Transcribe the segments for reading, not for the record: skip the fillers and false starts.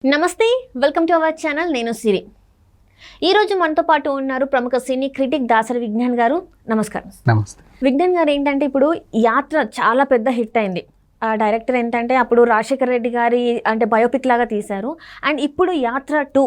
నమస్తే, welcome to our channel. నేను సిరి. ఈరోజు మనతో పాటు ఉన్నారు ప్రముఖ సినీ క్రిటిక్ దాసరి విజ్ఞాన్ గారు. నమస్కారం. నమస్తే. విజ్ఞాన్ గారు, ఏంటంటే ఇప్పుడు యాత్ర చాలా పెద్ద హిట్ అయింది. ఆ డైరెక్టర్ ఏంటంటే అప్పుడు రాజశేఖర్ రెడ్డి గారి అంటే బయోపిక్ లాగా తీశారు. అండ్ ఇప్పుడు యాత్ర 2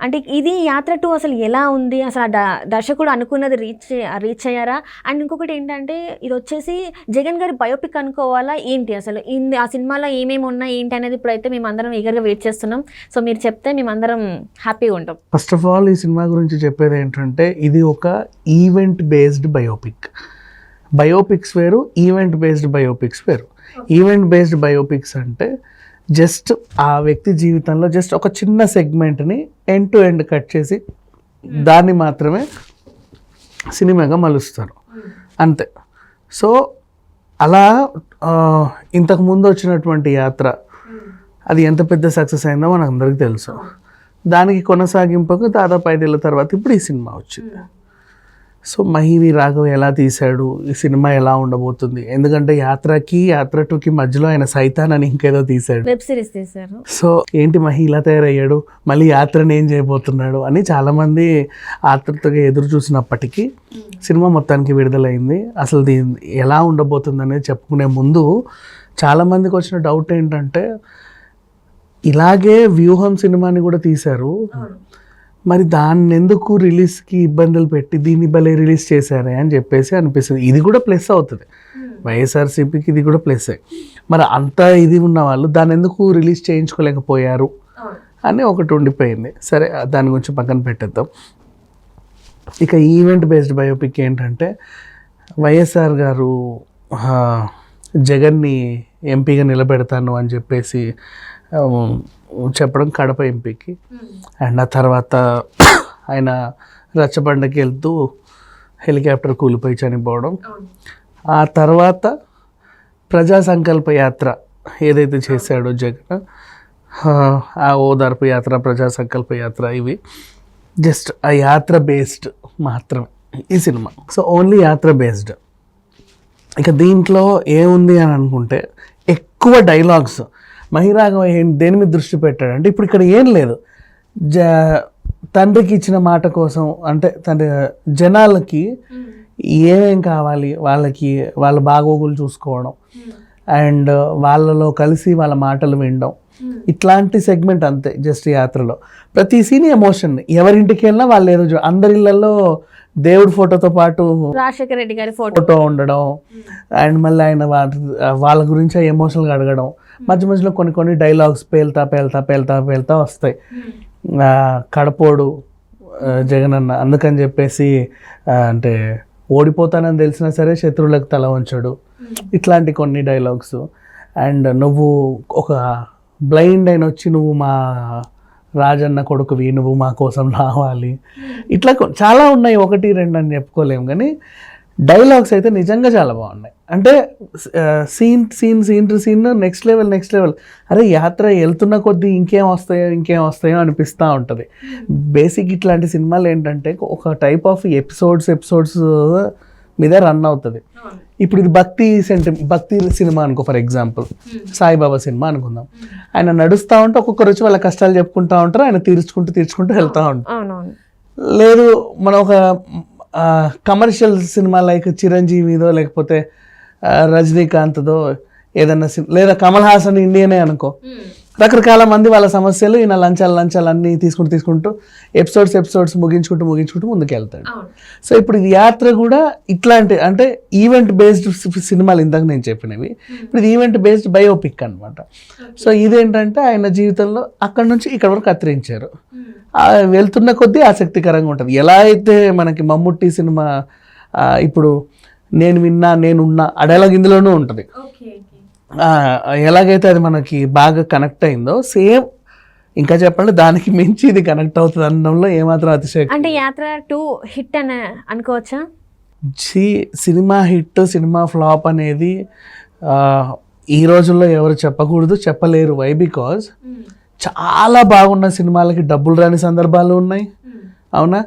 అంటే ఇది యాత్ర 2 అసలు ఎలా ఉంది, అసలు దర్శకుడు అనుకున్నది రీచ్ అయ్యారా? అండ్ ఇంకొకటి ఏంటంటే ఇది వచ్చేసి జగన్ గారి బయోపిక్ అనుకోవాలా ఏంటి, అసలు ఆ సినిమాలో ఏమేమి ఉన్నాయి ఏంటి అనేది ఇప్పుడైతే మేము అందరం ఈగర్గా వెయిట్ చేస్తున్నాం. సో మీరు చెప్తే మేమందరం హ్యాపీగా ఉంటాం. ఫస్ట్ ఆఫ్ ఆల్ ఈ సినిమా గురించి చెప్పేది ఏంటంటే ఇది ఒక ఈవెంట్ బేస్డ్ బయోపిక్. బయోపిక్స్ వేరు, ఈవెంట్ బేస్డ్ బయోపిక్స్ వేరు. ఈవెంట్ బేస్డ్ బయోపిక్స్ అంటే జస్ట్ ఆ వ్యక్తి జీవితంలో జస్ట్ ఒక చిన్న సెగ్మెంట్ని ఎండ్ టు ఎండ్ కట్ చేసి దాన్ని మాత్రమే సినిమాగా మలుస్తారు అంతే. సో అలా ఇంతకుముందు వచ్చినటువంటి యాత్ర అది ఎంత పెద్ద సక్సెస్ అయిందో మనకు అందరికీ తెలుసు. దానికి కొనసాగింపుకు దాదాపు 5 ఏళ్ళ తర్వాత ఇప్పుడు ఈ సినిమా వచ్చింది. సో మహివి రాఘవ్ ఎలా తీశాడు, ఈ సినిమా ఎలా ఉండబోతుంది, ఎందుకంటే యాత్ర 2కి మధ్యలో ఆయన సైతాన్ అని ఇంకేదో తీశాడు, వెబ్ సిరీస్ తీశారు. సో ఏంటి మహి ఇలా తయారయ్యాడు, మళ్ళీ యాత్రని ఏం చేయబోతున్నాడు అని చాలామంది ఆతృతగా ఎదురు చూసినప్పటికీ సినిమా మొత్తానికి విడుదలైంది. అసలు దీని ఎలా ఉండబోతుంది అనేది చెప్పుకునే ముందు చాలామందికి వచ్చిన డౌట్ ఏంటంటే ఇలాగే వ్యూహం సినిమాని కూడా తీశారు, మరి దాన్ని ఎందుకు రిలీజ్కి ఇబ్బందులు పెట్టి దీన్ని భలే రిలీజ్ చేశారే అని చెప్పేసి అనిపిస్తుంది. ఇది కూడా ప్లస్ అవుతుంది, వైఎస్ఆర్సీపీకి ఇది కూడా ప్లస్సే. మరి అంత ఇది ఉన్న వాళ్ళు దాన్ని ఎందుకు రిలీజ్ చేయించుకోలేకపోయారు అని ఒకటి ఉండిపోయింది. సరే, దాని గురించి పక్కన పెట్టేద్దాం. ఇక ఈవెంట్ బేస్డ్ బయోపిక్ ఏంటంటే వైఎస్ఆర్ గారు జగన్ని ఎంపీగా నిలబెడతాను అని చెప్పేసి చెప్పడం కడప ఎంపీకి. అండ్ ఆ తర్వాత ఆయన రచ్చబండకి వెళ్తూ హెలికాప్టర్ కూలిపోయి చనిపోవడం. ఆ తర్వాత ప్రజా సంకల్ప యాత్ర ఏదైతే చేశాడో జగన్, ఆ ఓదార్పు యాత్ర, ప్రజా సంకల్ప యాత్ర, ఇవి జస్ట్ ఆ యాత్ర బేస్డ్ మాత్రమే ఈ సినిమా. సో ఓన్లీ యాత్ర బేస్డ్. ఇక దీంట్లో ఏముంది అని అనుకుంటే ఎక్కువ డైలాగ్స్. మహిరాఘవ దేని మీద దృష్టి పెట్టాడంటే ఇప్పుడు ఇక్కడ ఏం లేదు, తండ్రికి ఇచ్చిన మాట కోసం అంటే జనాలకి ఏమేం కావాలి, వాళ్ళ బాగోగులు చూసుకోవడం అండ్ వాళ్ళలో కలిసి వాళ్ళ మాటలు వినడం, ఇట్లాంటి సెగ్మెంట్ అంతే. జస్ట్ యాత్రలో ప్రతి సీన్ ఎమోషన్. ఎవరింటికి వెళ్ళినా వాళ్ళు ఏదో అందరి ఇళ్లలో దేవుడి ఫోటోతో పాటు రాజశేఖర్ రెడ్డి గారి ఫోటో ఉండడం అండ్ మళ్ళీ ఆయన వాళ్ళ గురించి ఎమోషనల్గా అడగడం. మధ్య మధ్యలో కొన్ని డైలాగ్స్ పేల్తా వస్తాయి. కడపోడు జగన్ అన్న అందుకని చెప్పేసి అంటే ఓడిపోతానని తెలిసినా సరే శత్రువులకు తల వంచడు, ఇట్లాంటి కొన్ని డైలాగ్స్. అండ్ నువ్వు ఒక బ్లైండ్ అయిన వచ్చి నువ్వు మా రాజన్న కొడుకువి, నువ్వు మా కోసం రావాలి, ఇట్లా చాలా ఉన్నాయి. 1, 2 అని చెప్పుకోలేము, కానీ డైలాగ్స్ అయితే నిజంగా చాలా బాగున్నాయి. అంటే సీన్ నెక్స్ట్ లెవెల్. అరే యాత్ర వెళ్తున్న కొద్దీ ఇంకేం వస్తాయో అనిపిస్తూ ఉంటుంది. బేసిక్ ఇట్లాంటి సినిమాలు ఏంటంటే ఒక టైప్ ఆఫ్ ఎపిసోడ్స్ మీద రన్ అవుతుంది. ఇప్పుడు ఇది భక్తి సినిమా అనుకో, ఫర్ ఎగ్జాంపుల్ సాయిబాబా సినిమా అనుకుందాం. ఆయన నడుస్తూ ఉంటే ఒక్కొక్కరు వచ్చి వాళ్ళ కష్టాలు చెప్పుకుంటూ ఉంటారు, ఆయన తీర్చుకుంటూ వెళ్తూ ఉంటారు. లేదు మనం ఒక కమర్షియల్ సినిమా లైక్ చిరంజీవిదో లేకపోతే రజనీకాంత్దో ఏదన్నా లేదా కమల్ హాసన్ ఇండియనే అనుకో, రకరకాల మంది వాళ్ళ సమస్యలు ఈయన లంచాలు అన్నీ తీసుకుంటూ ఎపిసోడ్స్ ముగించుకుంటూ ముందుకు వెళ్తాడు. సో ఇప్పుడు ఇది యాత్ర కూడా ఇట్లాంటి అంటే ఈవెంట్ బేస్డ్ సినిమాలు ఇందాక నేను చెప్పినవి, ఇప్పుడు ఇది ఈవెంట్ బేస్డ్ బయోపిక్ అనమాట. సో ఇదేంటంటే ఆయన జీవితంలో అక్కడ నుంచి ఇక్కడ వరకు కత్తిరించారు. వెళ్తున్న కొద్దీ ఆసక్తికరంగా ఉంటుంది. ఎలా అయితే మనకి మమ్ముట్టి సినిమా ఇప్పుడు నేనున్నా ఆ డైలాగ్ ఇందులోనూ ఉంటుంది. ఎలాగైతే అది మనకి బాగా కనెక్ట్ అయిందో సేమ్ ఇంకా చెప్పండి దానికి మించి ఇది కనెక్ట్ అవుతుంది అనడంలో ఏమాత్రం అతిశయం. అంటే యాత్ర 2 హిట్ అని అనుకోవచ్చా? సినిమా హిట్ సినిమా ఫ్లాప్ అనేది ఈ రోజుల్లో ఎవరు చెప్పలేరు. వై? బికాజ్ చాలా బాగున్న సినిమాలకి డబ్బులు రాని సందర్భాలు ఉన్నాయి, అవునా?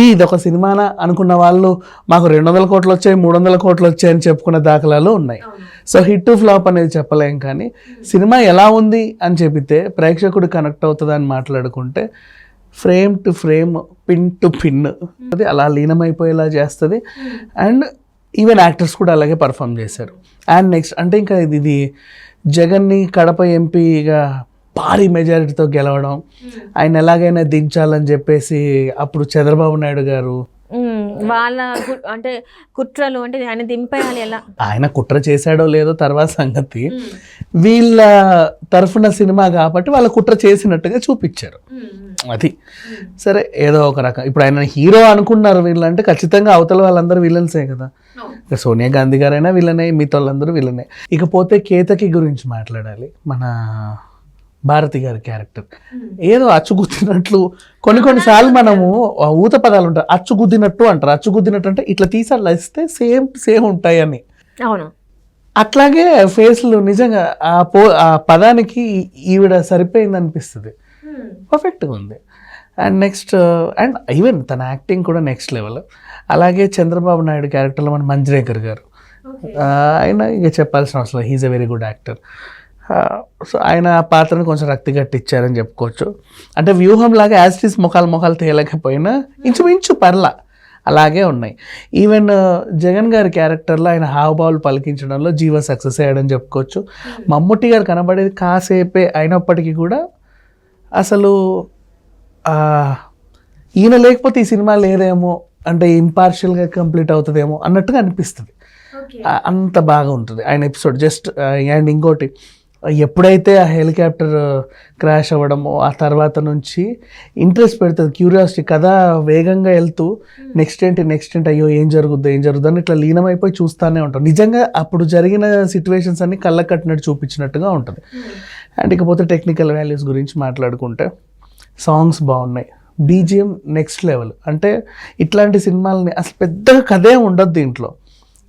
ఇది ఒక సినిమానా అనుకున్న వాళ్ళు మాకు 200 కోట్లు వచ్చాయి 300 కోట్లు వచ్చాయి అని చెప్పుకున్న దాఖలాలు ఉన్నాయి. సో హిట్ ఫ్లాప్ అనేది చెప్పలేం, కానీ సినిమా ఎలా ఉంది అని చెబితే ప్రేక్షకుడు కనెక్ట్ అవుతుంది అని మాట్లాడుకుంటే frame to frame, pin to pin అది అలా లీనమైపోయేలా చేస్తుంది. అండ్ ఈవెన్ యాక్టర్స్ కూడా అలాగే పర్ఫామ్ చేశారు. అండ్ నెక్స్ట్ అంటే ఇంకా ఇది జగన్ని కడప ఎంపీగా భారీ మెజారిటీతో గెలవడం, ఆయన ఎలాగైనా దించాలని చెప్పేసి అప్పుడు చంద్రబాబు నాయుడు గారు వాళ్ళ అంటే కుట్రలు అంటే ఆయన దింపేయాలి ఎలా, ఆయన కుట్ర చేశాడో లేదో తర్వాత సంగతి, వీళ్ళ తరఫున సినిమా కాబట్టి వాళ్ళ కుట్ర చేసినట్టుగా చూపించారు. అది సరే ఏదో ఒక రకం. ఇప్పుడు ఆయన హీరో అనుకున్నారు వీళ్ళంటే ఖచ్చితంగా అవతల వాళ్ళందరూ విలన్సే కదా. ఇక సోనియా గాంధీ గారైనా విలనే, మిగతా వాళ్ళందరూ విలనే. ఇకపోతే కేతకి గురించి మాట్లాడాలి. మన భారతి గారి క్యారెక్టర్ ఏదో అచ్చుగుద్దినట్లు కొన్నిసార్లు మనము ఊత పదాలు ఉంటాయి, అచ్చుగుద్దినట్టు అంటారు. అచ్చుగుద్దినట్టు అంటే ఇట్లా తీసి అలా ఇస్తే సేమ్ ఉంటాయి అని. అవును, అట్లాగే ఫేస్లు నిజంగా ఆ పదానికి ఈవిడ సరిపోయింది అనిపిస్తుంది. పర్ఫెక్ట్గా ఉంది. అండ్ నెక్స్ట్ అండ్ ఈవెన్ తన యాక్టింగ్ కూడా నెక్స్ట్ లెవెల్. అలాగే చంద్రబాబు నాయుడు క్యారెక్టర్లో మన మంజ్రేకర్ గారు, ఆయన ఇక చెప్పాల్సిన అవసరం, he's a very good actor. So ఆయన ఆ పాత్రను కొంచెం రక్తి గట్టిచ్చారని చెప్పుకోవచ్చు. అంటే వ్యూహం లాగా యాజ్ ఇట్ ఈస్ మొఖాలు తేలకపోయినా ఇంచుమించు పర్లా అలాగే ఉన్నాయి. ఈవెన్ జగన్ గారి క్యారెక్టర్లో ఆయన హావభావాలు పలికించడంలో జీవ సక్సెస్ అయ్యాడని చెప్పుకోవచ్చు. మమ్ముట్టి గారు కనబడేది కాసేపే అయినప్పటికీ కూడా అసలు ఈయన లేకపోతే ఈ సినిమా లేదేమో, అంటే ఇంపార్షియల్గా కంప్లీట్ అవుతుందేమో అన్నట్టుగా అనిపిస్తుంది. అంత బాగా ఉంటుంది ఆయన ఎపిసోడ్. జస్ట్ అండ్ ఇంకోటి, ఎప్పుడైతే ఆ హెలికాప్టర్ క్రాష్ అవ్వడమో ఆ తర్వాత నుంచి ఇంట్రెస్ట్ పెడుతుంది, క్యూరియాసిటీ, కథ వేగంగా వెళ్తూ నెక్స్ట్ ఏంటి అయ్యో ఏం జరుగుద్ది అని ఇట్లా లీనమైపోయి చూస్తూనే ఉంటాం. నిజంగా అప్పుడు జరిగిన సిచ్యువేషన్స్ అన్ని కళ్ళకు కట్టినట్టు చూపించినట్టుగా ఉంటుంది. అండ్ ఇకపోతే టెక్నికల్ వాల్యూస్ గురించి మాట్లాడుకుంటే సాంగ్స్ బాగున్నాయి, బీజిఎం నెక్స్ట్ లెవెల్. అంటే ఇట్లాంటి సినిమాలని అసలు పెద్దగా కథే ఉండదు దీంట్లో,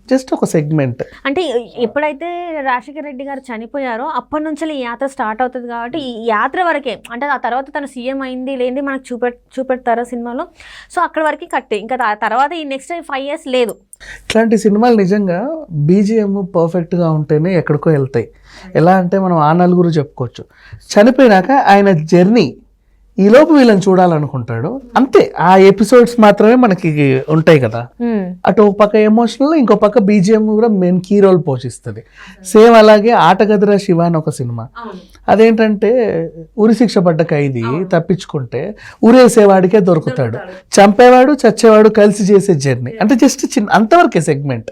జస్ట్ ఒక సెగ్మెంట్. అంటే ఎప్పుడైతే రాజశేఖర రెడ్డి గారు చనిపోయారో అప్పటి నుంచి ఈ యాత్ర స్టార్ట్ అవుతుంది కాబట్టి ఈ యాత్ర వరకే, అంటే ఆ తర్వాత తను సీఎం అయింది లేనిది మనకు చూపెడతారు సినిమాలో. సో అక్కడ వరకు కట్టే, ఇంకా ఆ తర్వాత ఈ నెక్స్ట్ 5 years లేదు. ఇట్లాంటి సినిమాలు నిజంగా బీజిఎం పర్ఫెక్ట్గా ఉంటేనే ఎక్కడికో వెళ్తాయి. ఎలా అంటే మనం ఆ నలుగురు చెప్పుకోవచ్చు. చనిపోయినాక ఆయన జర్నీ ఈలోపు వీళ్ళని చూడాలనుకుంటాడు, అంతే. ఆ ఎపిసోడ్స్ మాత్రమే మనకి ఉంటాయి కదా. అటు ఒక పక్క ఎమోషనల్, ఇంకో పక్క బీజిఎం కూడా మెయిన్ కీ రోల్ పోషిస్తుంది. సేమ్ అలాగే ఆటగదిరా శివ అని ఒక సినిమా, అదేంటంటే ఉరి శిక్ష పడ్డ ఖైదీ తప్పించుకుంటే ఉరేసేవాడికే దొరుకుతాడు, చంపేవాడు చచ్చేవాడు కలిసి చేసే జర్నీ. అంటే జస్ట్ అంతవరకే సెగ్మెంట్.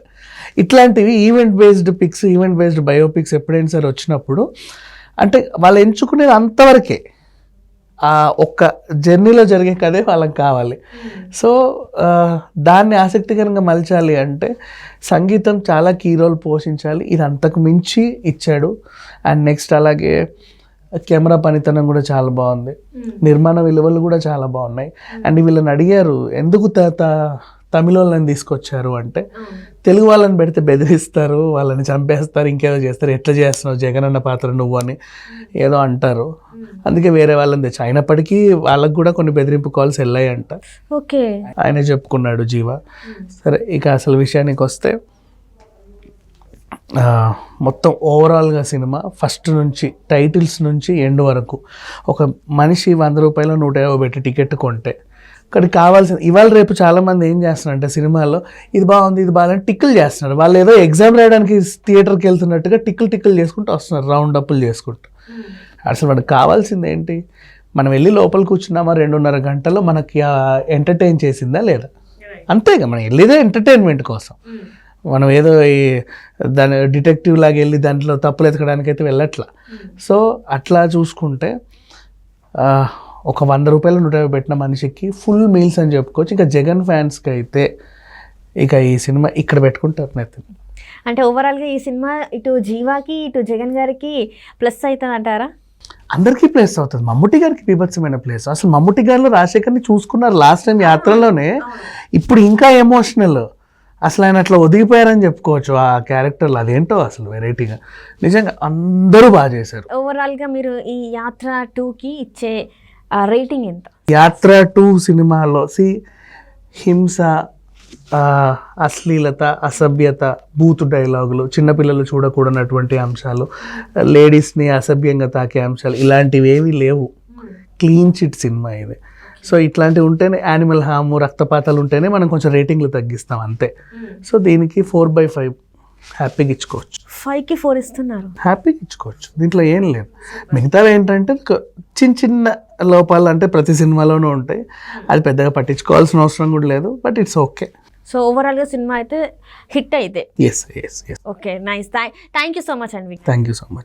ఇట్లాంటివి event based pics, event based biopics ఎప్పుడైనా సరే వచ్చినప్పుడు అంటే వాళ్ళు ఎంచుకునేది అంతవరకే, ఆ ఒక్క జర్నీలో జరిగే కథే వాళ్ళకి కావాలి. సో దాన్ని ఆసక్తికరంగా మలచాలి అంటే సంగీతం చాలా కీ రోల్ పోషించాలి. ఇది అంతకు మించి ఇచ్చాడు. అండ్ నెక్స్ట్ అలాగే కెమెరా పనితనం కూడా చాలా బాగుంది, నిర్మాణ విలువలు కూడా చాలా బాగున్నాయి. అండ్ వీళ్ళని అడిగారు ఎందుకు తమిళ వాళ్ళని తీసుకొచ్చారు అంటే, తెలుగు వాళ్ళని పెడితే బెదిరిస్తారు, వాళ్ళని చంపేస్తారు, ఇంకేదో చేస్తారు, ఎట్లా చేస్తున్నావు జగన్ అన్న పాత్ర నువ్వు అని ఏదో అంటారు, అందుకే వేరే వాళ్ళని తెచ్చి. అయినప్పటికీ వాళ్ళకు కూడా కొన్ని బెదిరింపు కాల్స్ వెళ్ళాయంట. ఓకే, ఆయన చెప్పుకున్నాడు జీవ. సరే ఇక అసలు విషయానికి వస్తే మొత్తం ఓవరాల్గా సినిమా ఫస్ట్ నుంచి టైటిల్స్ నుంచి ఎండ్ వరకు ఒక మనిషి 100 రూపాయలు 150 పెట్టి టికెట్ కొంటే అక్కడికి కావాల్సిన, ఇవాళ రేపు చాలామంది ఏం చేస్తున్నారంటే సినిమాల్లో ఇది బాగుంది ఇది బాగాలని టిక్కులు చేస్తున్నారు. వాళ్ళు ఏదో ఎగ్జామ్ రాయడానికి థియేటర్కి వెళ్తున్నట్టుగా టిక్కులు చేసుకుంటూ వస్తున్నారు, రౌండ్ అప్పులు చేసుకుంటూ. అసలు మనకు కావాల్సింది ఏంటి? మనం వెళ్ళి లోపల కూర్చున్నామా 2.5 గంటల్లో మనకి ఎంటర్టైన్ చేసిందా లేదా, అంతేగా. మనం వెళ్ళేదే ఎంటర్టైన్మెంట్ కోసం, మనం ఏదో దాని డిటెక్టివ్ లాగా వెళ్ళి దాంట్లో తప్పులు ఎతకడానికి అయితే వెళ్ళట్లా. సో అట్లా చూసుకుంటే ఒక 100 రూపాయలు 150 పెట్టిన మనిషికి ఫుల్ మీల్స్ అని చెప్పుకోవచ్చు. ఇంకా జగన్ ఫ్యాన్స్కి అయితే ఇక ఈ సినిమా ఇక్కడ పెట్టుకుంటారు నెత్తి. అంటే ఓవరాల్గా ఈ సినిమా ఇటు జీవాకి ఇటు జగన్ గారికి ప్లస్ అవుతుంది అంటారా? అందరికీ ప్లేస్ అవుతుంది. మమ్ముట్టి గారికి బీభత్సమైన ప్లేస్. అసలు మమ్ముట్టి గారిలో రాజశేఖర్ని చూసుకున్నారు లాస్ట్ టైం యాత్రలోనే, ఇప్పుడు ఇంకా ఎమోషనల్. అసలు ఆయన అట్లా ఒదిగిపోయారని చెప్పుకోవచ్చు ఆ క్యారెక్టర్లు. అదేంటో అసలు వెరైటీగా నిజంగా అందరూ బాగా చేశారు. ఓవరాల్గా మీరు ఈ యాత్ర 2కి ఇచ్చే రేటింగ్ ఎంత? యాత్ర 2 సినిమాలో హింస, అశ్లీలత, అసభ్యత, బూతు డైలాగులు, చిన్నపిల్లలు చూడకూడనటువంటి అంశాలు, లేడీస్ని అసభ్యంగా తాకే అంశాలు, ఇలాంటివి ఏమీ లేవు. క్లీన్ చిట్ సినిమా ఇది. సో ఇట్లాంటివి ఉంటేనే, యానిమల్ హామ్, రక్తపాతాలు ఉంటేనే మనం కొంచెం రేటింగ్లు తగ్గిస్తాం అంతే. సో దీనికి 4/5 హ్యాపీగా ఇచ్చుకోవచ్చు. 5కి 4 ఇస్తున్నారు. హ్యాపీగా ఇచ్చుకోవచ్చు, దీంట్లో ఏం లేదు. మిగతావి ఏంటంటే చిన్న చిన్న లోపాలు అంటే ప్రతి సినిమాలోనూ ఉంటాయి, అది పెద్దగా పట్టించుకోవాల్సిన అవసరం కూడా లేదు, బట్ ఇట్స్ ఓకే. సో ఓవరాల్గా సినిమా అయితే హిట్ అయితే. Yes. Okay, nice. Thank you so much అండి. Thank you so much.